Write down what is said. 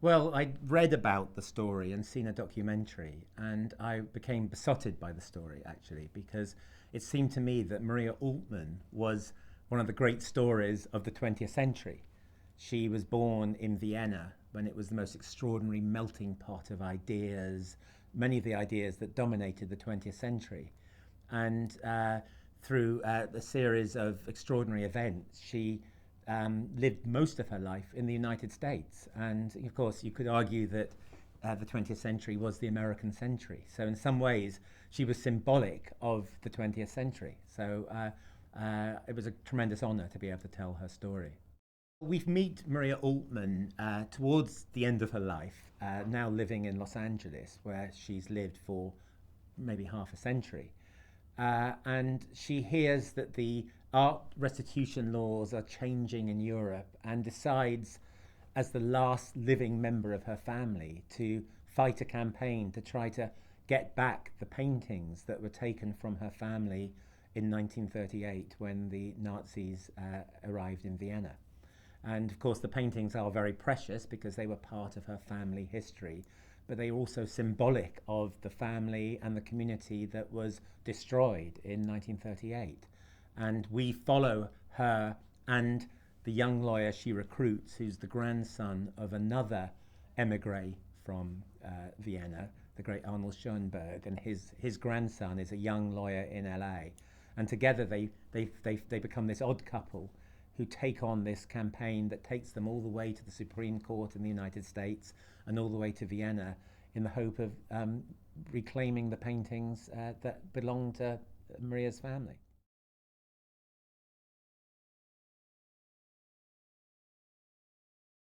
Well, I read about the story and seen a documentary, and I became besotted by the story actually because it seemed to me that Maria Altman was one of the great stories of the 20th century. She was born in Vienna when it was the most extraordinary melting pot of ideas, many of the ideas that dominated the 20th century. And through a series of extraordinary events, she lived most of her life in the United States. And of course, you could argue that the 20th century was the American century. So, in some ways, she was symbolic of the 20th century. So, it was a tremendous honor to be able to tell her story. We meet Maria Altman towards the end of her life, now living in Los Angeles, where she's lived for maybe half a century. And she hears that the art restitution laws are changing in Europe and decides, as the last living member of her family, to fight a campaign to try to get back the paintings that were taken from her family in 1938 when the Nazis arrived in Vienna. And of course, the paintings are very precious because they were part of her family history, but they are also symbolic of the family and the community that was destroyed in 1938. And we follow her and the young lawyer she recruits, who's the grandson of another emigre from Vienna, the great Arnold Schoenberg, and his grandson is a young lawyer in LA. And together they become this odd couple who take on this campaign that takes them all the way to the Supreme Court in the United States and all the way to Vienna in the hope of reclaiming the paintings that belong to Maria's family.